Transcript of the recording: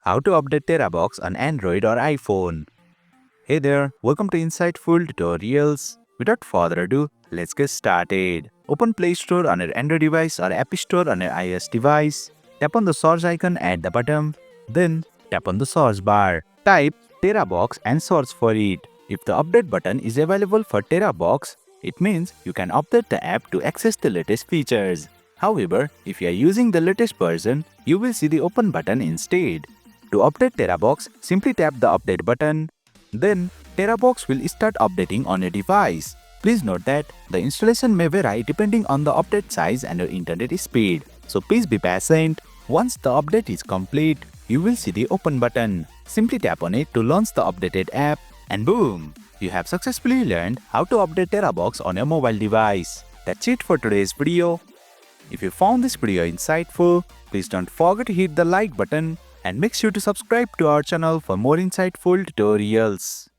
How to update Terabox on Android or iPhone. Hey there, welcome to Insightful Tutorials. Without further ado, let's get started. Open Play Store on your Android device or App Store on your iOS device. Tap on the search icon at the bottom. Then tap on the search bar. Type Terabox and search for it. If the update button is available for Terabox, it means you can update the app to access the latest features. However, if you are using the latest version, you will see the open button instead. To update Terabox, simply tap the update button. Then, Terabox will start updating on your device. Please note that the installation may vary depending on the update size and your internet speed. So please be patient. Once the update is complete, you will see the open button. Simply tap on it to launch the updated app. And boom! You have successfully learned how to update Terabox on your mobile device. That's it for today's video. If you found this video insightful, please don't forget to hit the like button and make sure to subscribe to our channel for more insightful tutorials.